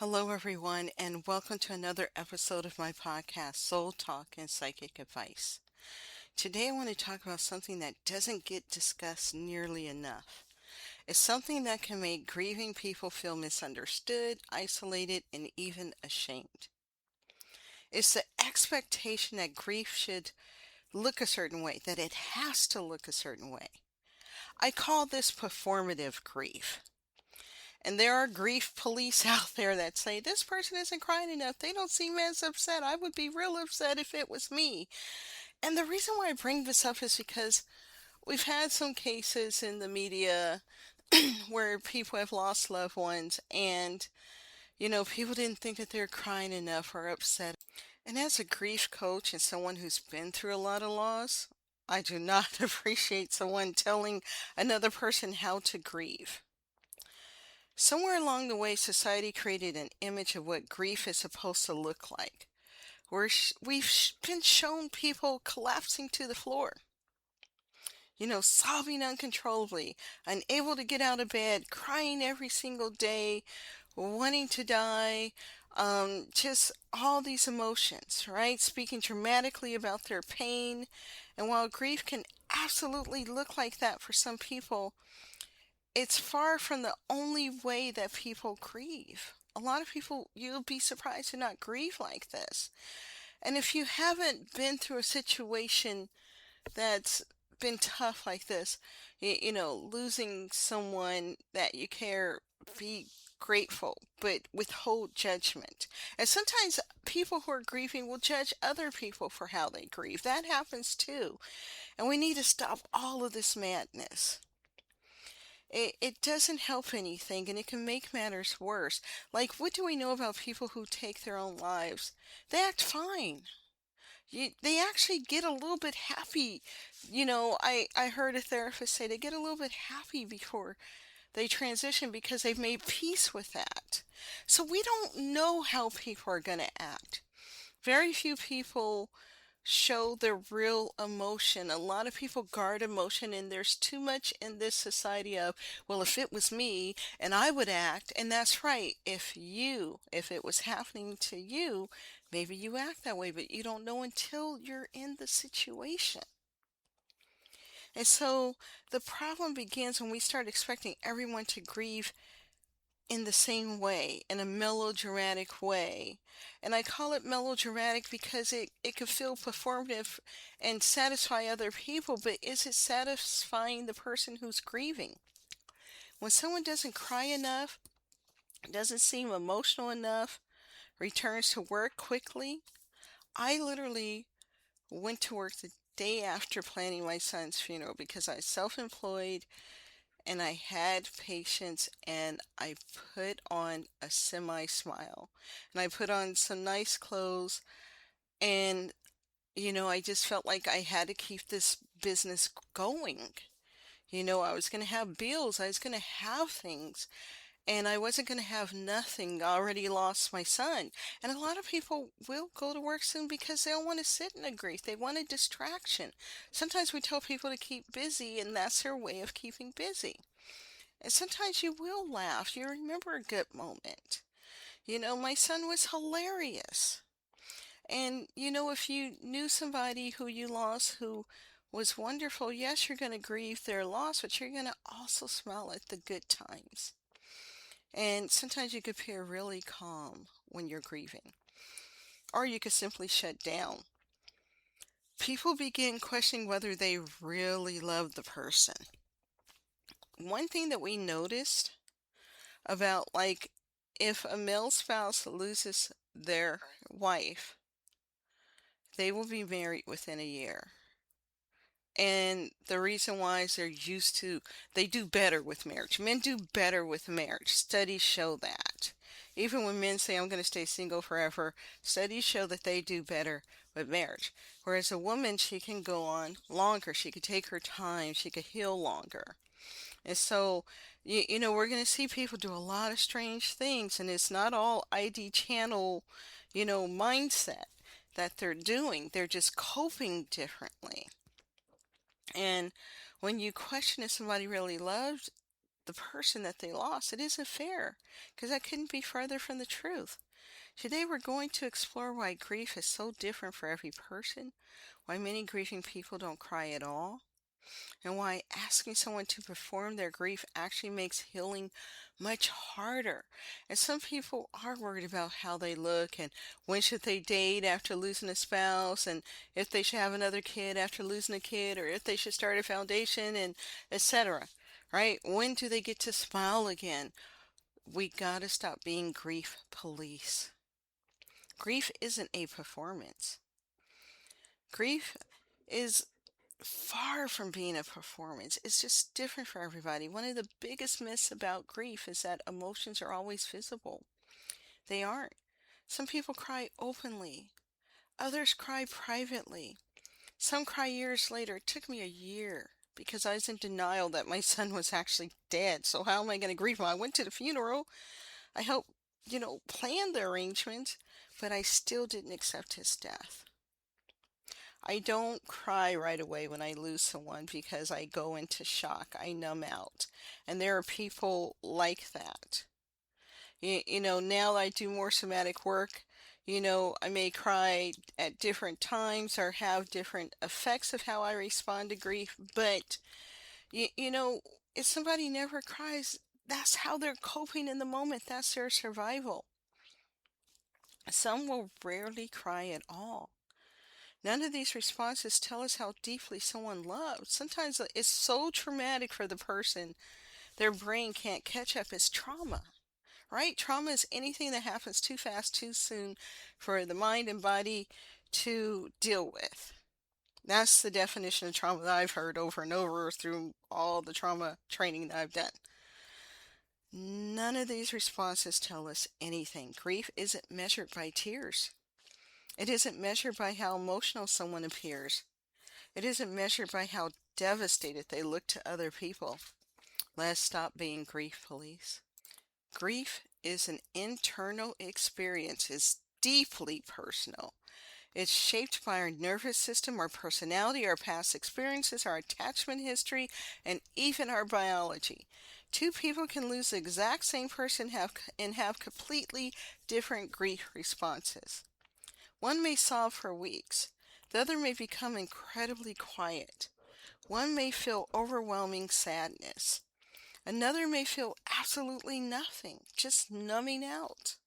Hello, everyone, and welcome to another episode of my podcast, Soul Talk and Psychic Advice. Today, I want to talk about something that doesn't get discussed nearly enough. It's something that can make grieving people feel misunderstood, isolated, and even ashamed. It's the expectation that grief should look a certain way, that it has to look a certain way. I call this performative grief. And there are grief police out there that say, this person isn't crying enough. They don't seem as upset. I would be real upset if it was me. And the reason why I bring this up is because we've had some cases in the media where people have lost loved ones and, people didn't think that they're crying enough or upset. And as a grief coach and someone who's been through a lot of loss, I do not appreciate someone telling another person how to grieve. Somewhere along the way, society created an image of what grief is supposed to look like. We've been shown people collapsing to the floor, sobbing uncontrollably, unable to get out of bed, crying every single day, wanting to die, just all these emotions, right? Speaking dramatically about their pain. And while grief can absolutely look like that for some people, it's far from the only way that people grieve. A lot of people, you'll be surprised to not grieve like this. And if you haven't been through a situation that's been tough like this, losing someone that you care, be grateful, but withhold judgment. And sometimes people who are grieving will judge other people for how they grieve. That happens too. And we need to stop all of this madness. It doesn't help anything and it can make matters worse. Like, what do we know about people who take their own lives? They act fine. They actually get a little bit happy. I heard a therapist say they get a little bit happy before they transition because they've made peace with that. So we don't know how people are going to act. Very few people show their real emotion. A lot of people guard emotion, and there's too much in this society of, well, if it was me and I would act, and that's right. If it was happening to you, maybe you act that way, but you don't know until you're in the situation. And so the problem begins when we start expecting everyone to grieve in the same way, in a melodramatic way. And I call it melodramatic because it can feel performative and satisfy other people, but is it satisfying the person who's grieving? When someone doesn't cry enough, doesn't seem emotional enough, returns to work quickly, I literally went to work the day after planning my son's funeral because I was self-employed and I had patience and I put on a semi smile and I put on some nice clothes and I just felt like I had to keep this business going. I was going to have bills, I was going to have things, and I wasn't going to have nothing. I already lost my son. And a lot of people will go to work soon because they don't want to sit in a grief. They want a distraction. Sometimes we tell people to keep busy, and that's their way of keeping busy. And sometimes you will laugh. You remember a good moment. My son was hilarious. And, if you knew somebody who you lost who was wonderful, yes, you're going to grieve their loss, but you're going to also smile at the good times. And sometimes you could appear really calm when you're grieving, or you could simply shut down. People begin questioning whether they really love the person. One thing that we noticed about, like, if a male spouse loses their wife, they will be married within a year. And the reason why is they do better with marriage. Men do better with marriage. Studies show that. Even when men say, I'm going to stay single forever, studies show that they do better with marriage. Whereas a woman, she can go on longer. She could take her time. She could heal longer. And so, we're going to see people do a lot of strange things, and it's not all ID channel, mindset that they're doing. They're just coping differently. And when you question if somebody really loves the person that they lost. It isn't fair, because that couldn't be further from the truth. Today, we're going to explore why grief is so different for every person, why many grieving people don't cry at all, and why asking someone to perform their grief actually makes healing much harder. And some people are worried about how they look and when should they date after losing a spouse, and if they should have another kid after losing a kid, or if they should start a foundation, and etc. Right? When do they get to smile again? We gotta stop being grief police. Grief isn't a performance. Grief is far from being a performance. It's just different for everybody. One of the biggest myths about grief is that emotions are always visible. They aren't. Some people cry openly, others cry privately. Some cry years later. It took me a year because I was in denial that my son was actually dead. So how am I going to grieve him? I went to the funeral. I helped, plan the arrangement, but I still didn't accept his death. I don't cry right away when I lose someone because I go into shock. I numb out. And there are people like that. Now that I do more somatic work, I may cry at different times or have different effects of how I respond to grief. But, if somebody never cries, that's how they're coping in the moment. That's their survival. Some will rarely cry at all. None of these responses tell us how deeply someone loved. Sometimes it's so traumatic for the person, their brain can't catch up. It's trauma, right? Trauma is anything that happens too fast, too soon for the mind and body to deal with. That's the definition of trauma that I've heard over and over through all the trauma training that I've done. None of these responses tell us anything. Grief isn't measured by tears. It isn't measured by how emotional someone appears. It isn't measured by how devastated they look to other people. Let's stop being grief police. Grief is an internal experience. It's deeply personal. It's shaped by our nervous system, our personality, our past experiences, our attachment history, and even our biology. Two people can lose the exact same person and have completely different grief responses. One may sob for weeks. The other may become incredibly quiet. One may feel overwhelming sadness. Another may feel absolutely nothing, just numbing out.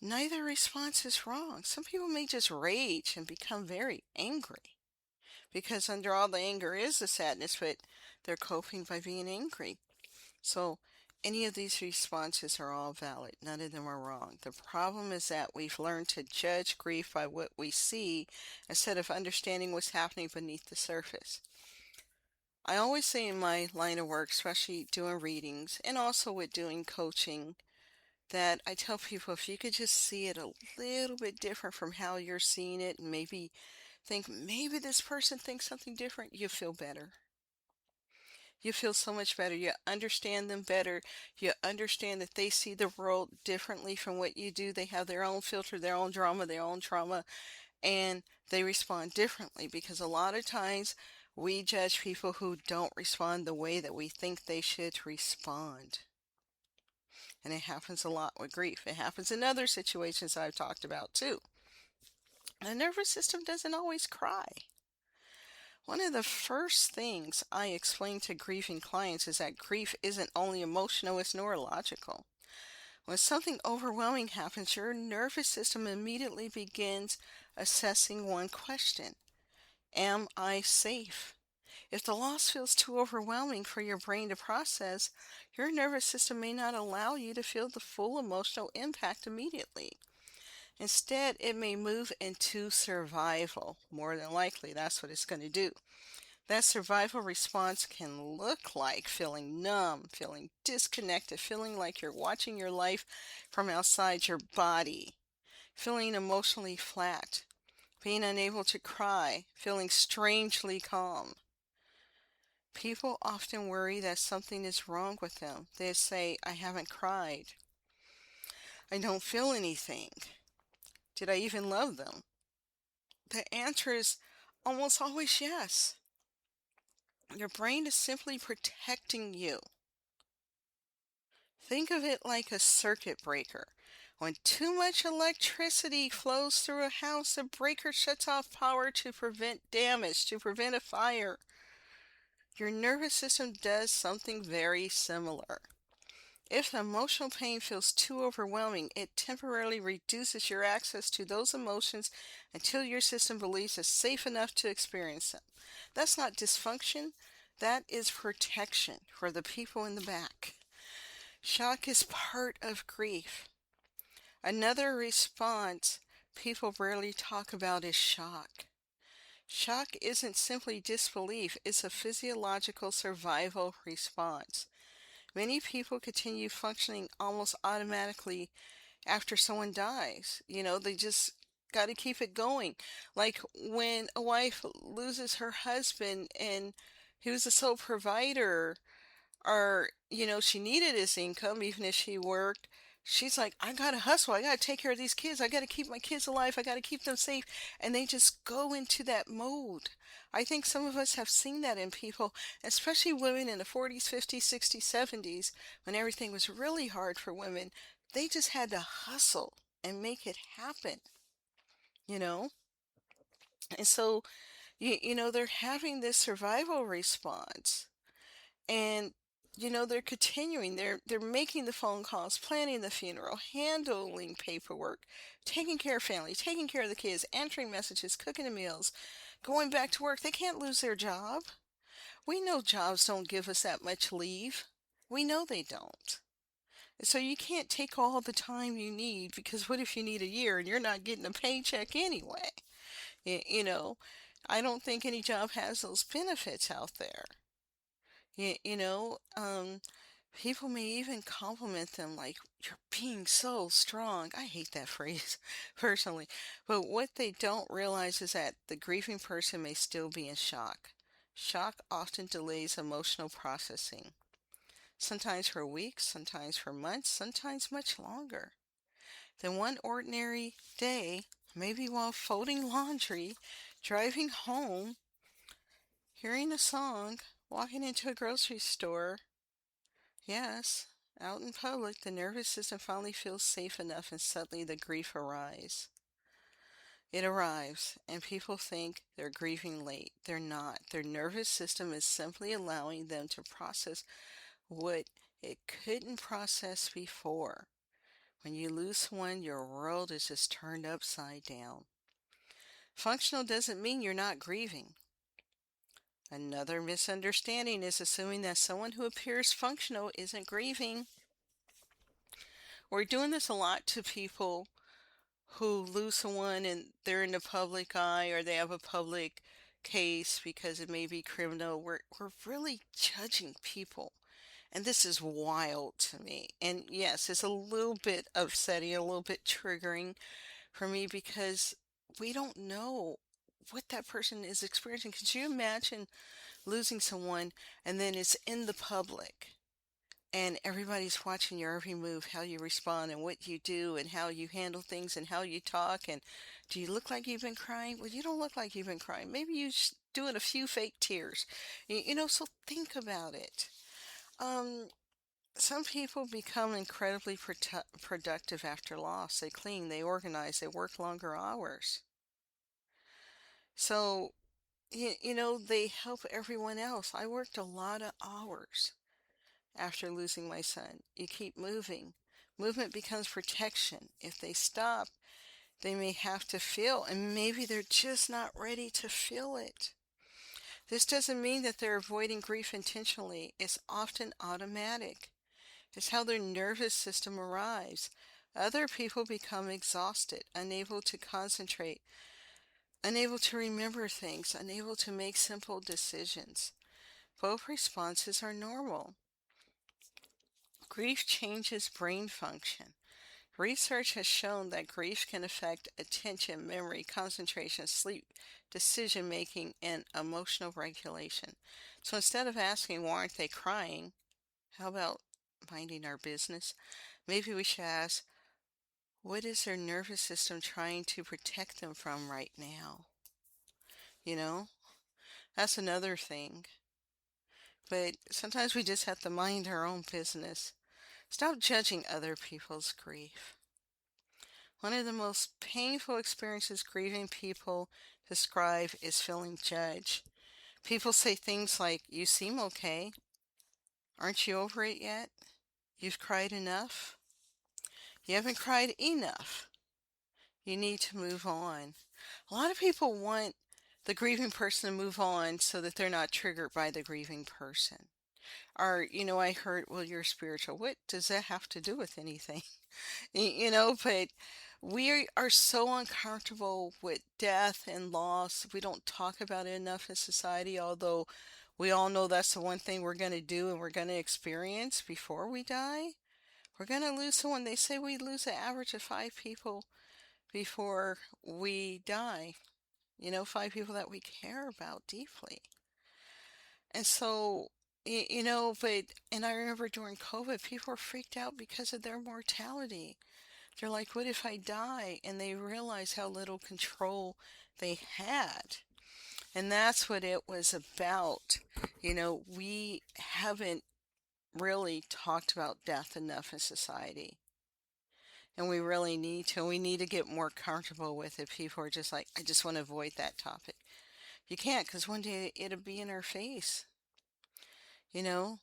Neither response is wrong. Some people may just rage and become very angry because under all the anger is the sadness, but they're coping by being angry. So any of these responses are all valid. None of them are wrong. The problem is that we've learned to judge grief by what we see instead of understanding what's happening beneath the surface. I always say in my line of work, especially doing readings and also with doing coaching, that I tell people if you could just see it a little bit different from how you're seeing it, and maybe think maybe this person thinks something different, you feel better. You feel so much better. You understand them better. You understand that they see the world differently from what you do. They have their own filter, their own drama, their own trauma, and they respond differently because a lot of times we judge people who don't respond the way that we think they should respond. And it happens a lot with grief. It happens in other situations I've talked about too. The nervous system doesn't always cry. One of the first things I explain to grieving clients is that grief isn't only emotional, it's neurological. When something overwhelming happens, your nervous system immediately begins assessing one question: am I safe? If the loss feels too overwhelming for your brain to process, your nervous system may not allow you to feel the full emotional impact immediately. Instead, it may move into survival. More than likely, that's what it's going to do. That survival response can look like feeling numb, feeling disconnected, feeling like you're watching your life from outside your body, feeling emotionally flat, being unable to cry, feeling strangely calm. People often worry that something is wrong with them. They say, I haven't cried. I don't feel anything. Did I even love them? The answer is almost always yes. Your brain is simply protecting you. Think of it like a circuit breaker. When too much electricity flows through a house, the breaker shuts off power to prevent damage, to prevent a fire. Your nervous system does something very similar. If the emotional pain feels too overwhelming, it temporarily reduces your access to those emotions until your system believes it's safe enough to experience them. That's not dysfunction, that is protection for the people in the back. Shock is part of grief. Another response people rarely talk about is shock. Shock isn't simply disbelief, it's a physiological survival response. Many people continue functioning almost automatically after someone dies. They just got to keep it going. Like when a wife loses her husband and he was the sole provider, or she needed his income even if she worked. She's like, I gotta hustle, I gotta take care of these kids, I gotta keep my kids alive, I gotta keep them safe. And they just go into that mode. I think some of us have seen that in people, especially women in the 40s, 50s, 60s, 70s, when everything was really hard for women. They just had to hustle and make it happen, you know and so they're having this survival response. And they're continuing, they're making the phone calls, planning the funeral, handling paperwork, taking care of family, taking care of the kids, answering messages, cooking the meals, going back to work. They can't lose their job. We know jobs don't give us that much leave. We know they don't. So you can't take all the time you need, because what if you need a year and you're not getting a paycheck anyway? Y- you know I don't think any job has those benefits out there. You, you know, um, People may even compliment them like, you're being so strong. I hate that phrase personally. But what they don't realize is that the grieving person may still be in shock. Shock often delays emotional processing, sometimes for weeks, sometimes for months, sometimes much longer. Then one ordinary day, maybe while folding laundry, driving home, hearing a song, walking into a grocery store. Yes, out in public, the nervous system finally feels safe enough and suddenly the grief arrives. It arrives, and people think they're grieving late. They're not. Their nervous system is simply allowing them to process what it couldn't process before. When you lose someone, your world is just turned upside down. Functional doesn't mean you're not grieving. Another misunderstanding is assuming that someone who appears functional isn't grieving. We're doing this a lot to people who lose someone and they're in the public eye, or they have a public case because it may be criminal. We're really judging people. And this is wild to me. And yes, it's a little bit upsetting, a little bit triggering for me, because we don't know what that person is experiencing. Could you imagine losing someone and then it's in the public? And everybody's watching your every move, how you respond and what you do and how you handle things and how you talk. And do you look like you've been crying? Well, you don't look like you've been crying. Maybe you're just doing a few fake tears. So think about it. Um, some people become incredibly productive after loss. They clean, they organize, they work longer hours. So, they help everyone else. I worked a lot of hours after losing my son. You keep moving. Movement becomes protection. If they stop, they may have to feel, and maybe they're just not ready to feel it. This doesn't mean that they're avoiding grief intentionally. It's often automatic. It's how their nervous system arrives. Other people become exhausted, unable to concentrate, unable to remember things, unable to make simple decisions. Both responses are normal. Grief changes brain function. Research has shown that grief can affect attention, memory, concentration, sleep, decision making, and emotional regulation. So instead of asking, why aren't they crying? How about minding our business? Maybe we should ask, what is their nervous system trying to protect them from right now? You know, that's another thing. But sometimes we just have to mind our own business. Stop judging other people's grief. One of the most painful experiences grieving people describe is feeling judged. People say things like, "You seem okay. Aren't you over it yet? You've cried enough. You haven't cried enough. You need to move on." A lot of people want the grieving person to move on so that they're not triggered by the grieving person. Or, I heard, "Well, you're spiritual." What does that have to do with anything? But we are so uncomfortable with death and loss. We don't talk about it enough in society, although we all know that's the one thing we're going to do and we're going to experience before we die. We're going to lose someone. They say we lose an average of 5 people before we die. 5 people that we care about deeply. And so, and I remember during COVID, people were freaked out because of their mortality. They're like, "What if I die?" And they realize how little control they had. And that's what it was about. We haven't really talked about death enough in society. And we really need to. We need to get more comfortable with it. People are just like, "I just want to avoid that topic." You can't, because one day it'll be in our face. You know,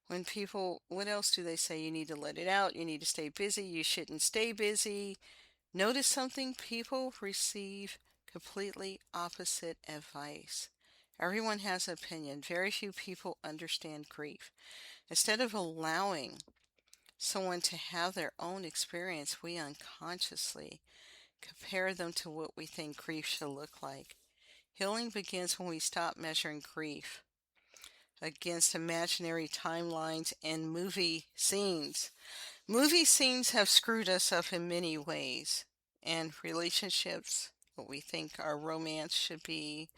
when people, what else do they say? You need to let it out. You need to stay busy. You shouldn't stay busy. Notice something: people receive completely opposite advice. Everyone has an opinion. Very few people understand grief. Instead of allowing someone to have their own experience, we unconsciously compare them to what we think grief should look like. Healing begins when we stop measuring grief against imaginary timelines and movie scenes. Movie scenes have screwed us up in many ways, and relationships, what we think our romance should be,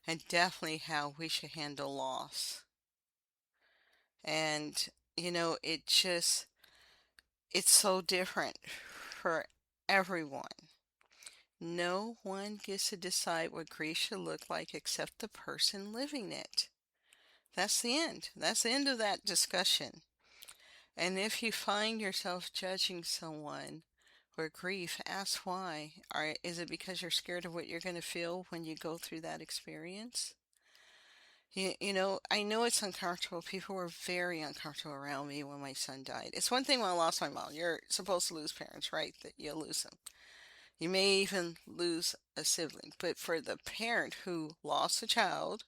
and definitely how we should handle loss. And, it's so different for everyone. No one gets to decide what grief should look like except the person living it. That's the end. That's the end of that discussion. And if you find yourself judging someone or grief, ask why. Is it because you're scared of what you're going to feel when you go through that experience? I know it's uncomfortable. People were very uncomfortable around me when my son died. It's one thing when I lost my mom. You're supposed to lose parents, right? That you lose them. You may even lose a sibling. But for the parent who lost a child,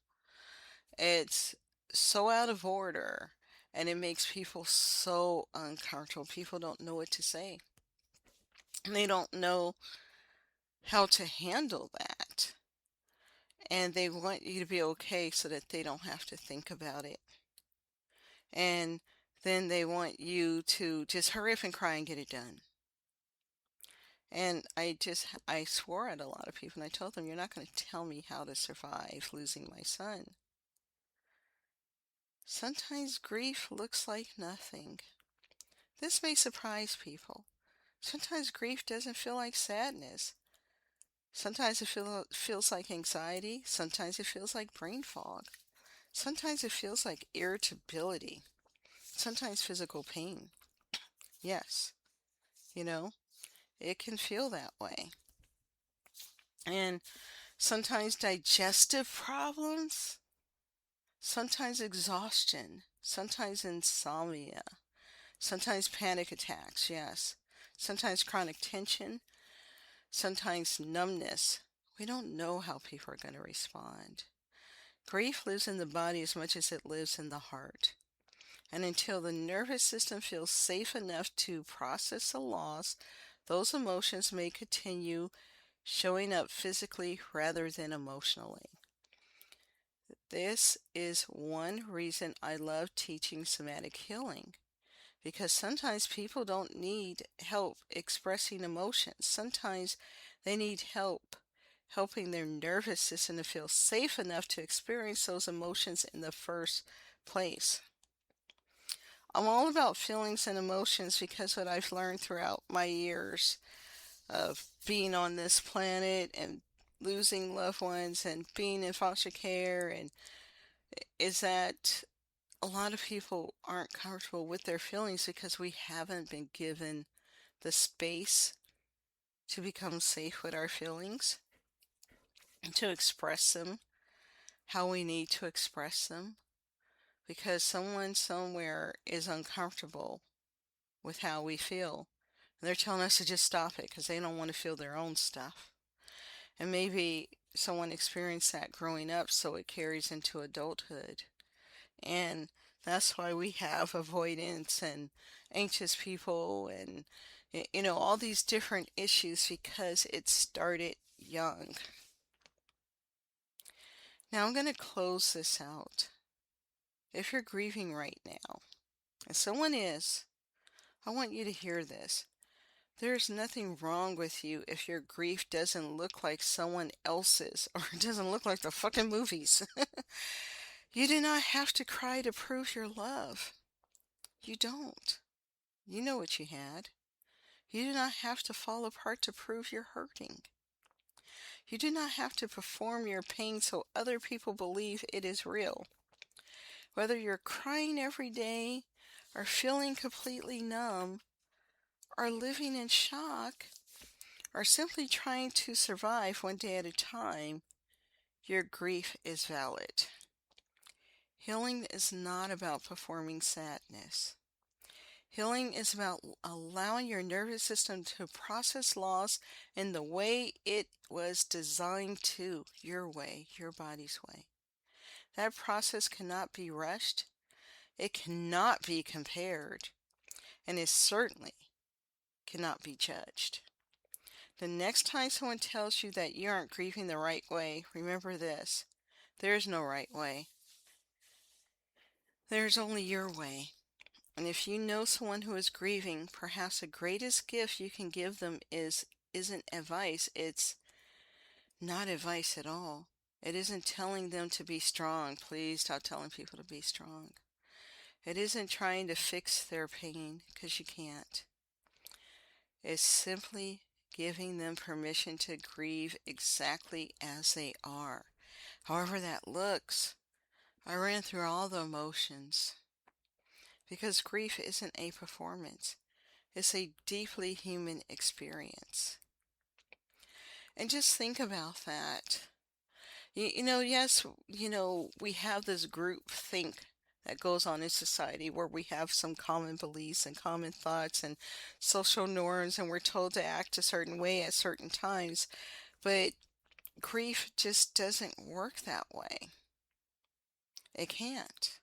it's so out of order and it makes people so uncomfortable. People don't know what to say. And they don't know how to handle that. And they want you to be okay so that they don't have to think about it. And then they want you to just hurry up and cry and get it done. And I swore at a lot of people and I told them, "You're not going to tell me how to survive losing my son." Sometimes grief looks like nothing. This may surprise people. Sometimes grief doesn't feel like sadness. Sometimes it feels like anxiety. Sometimes it feels like brain fog. Sometimes it feels like irritability. Sometimes physical pain. Yes, you know, it can feel that way. And sometimes digestive problems. Sometimes exhaustion. Sometimes insomnia. Sometimes panic attacks. Yes. Sometimes chronic tension. Sometimes numbness. We don't know how people are going to respond. Grief lives in the body as much as it lives in the heart. And until the nervous system feels safe enough to process the loss, those emotions may continue showing up physically rather than emotionally. This is one reason I love teaching somatic healing, because sometimes people don't need help expressing emotions. Sometimes they need help helping their nervous system to feel safe enough to experience those emotions in the first place. I'm all about feelings and emotions because what I've learned throughout my years of being on this planet and losing loved ones and being in foster care and is that a lot of people aren't comfortable with their feelings because we haven't been given the space to become safe with our feelings and to express them how we need to express them because someone somewhere is uncomfortable with how we feel. And they're telling us to just stop it because they don't want to feel their own stuff. And maybe someone experienced that growing up, so it carries into adulthood. And that's why we have avoidance and anxious people and, all these different issues because it started young. Now I'm going to close this out. If you're grieving right now, and someone is, I want you to hear this. There's nothing wrong with you if your grief doesn't look like someone else's or it doesn't look like the fucking movies. You do not have to cry to prove your love. You don't. You know what you had. You do not have to fall apart to prove you're hurting. You do not have to perform your pain so other people believe it is real. Whether you're crying every day, or feeling completely numb, or living in shock, or simply trying to survive one day at a time, your grief is valid. Healing is not about performing sadness. Healing is about allowing your nervous system to process loss in the way it was designed to, your way, your body's way. That process cannot be rushed, it cannot be compared, and it certainly cannot be judged. The next time someone tells you that you aren't grieving the right way, remember this: there is no right way. There is only your way. And if you know someone who is grieving, perhaps the greatest gift you can give them isn't advice. It's not advice at all. It isn't telling them to be strong. Please stop telling people to be strong. It isn't trying to fix their pain, because you can't. It's simply giving them permission to grieve exactly as they are. However that looks. I ran through all the emotions. Because grief isn't a performance. It's a deeply human experience. And just think about that. Yes, we have this group think that goes on in society where we have some common beliefs and common thoughts and social norms, and we're told to act a certain way at certain times. But grief just doesn't work that way. It can't.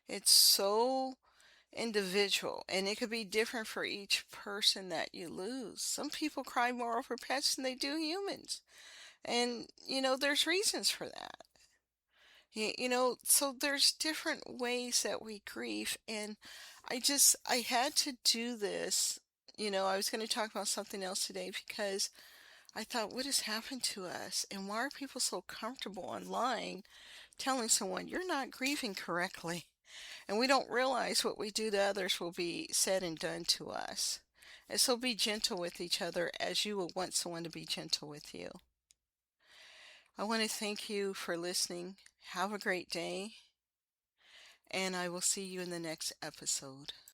It's so individual, and it could be different for each person that you lose. Some people cry more over pets than they do humans. And, there's reasons for that. So there's different ways that we grieve. And I had to do this. I was going to talk about something else today because I thought, what has happened to us? And why are people so comfortable online telling someone you're not grieving correctly? And we don't realize what we do to others will be said and done to us. And so be gentle with each other as you would want someone to be gentle with you. I want to thank you for listening. Have a great day, and I will see you in the next episode.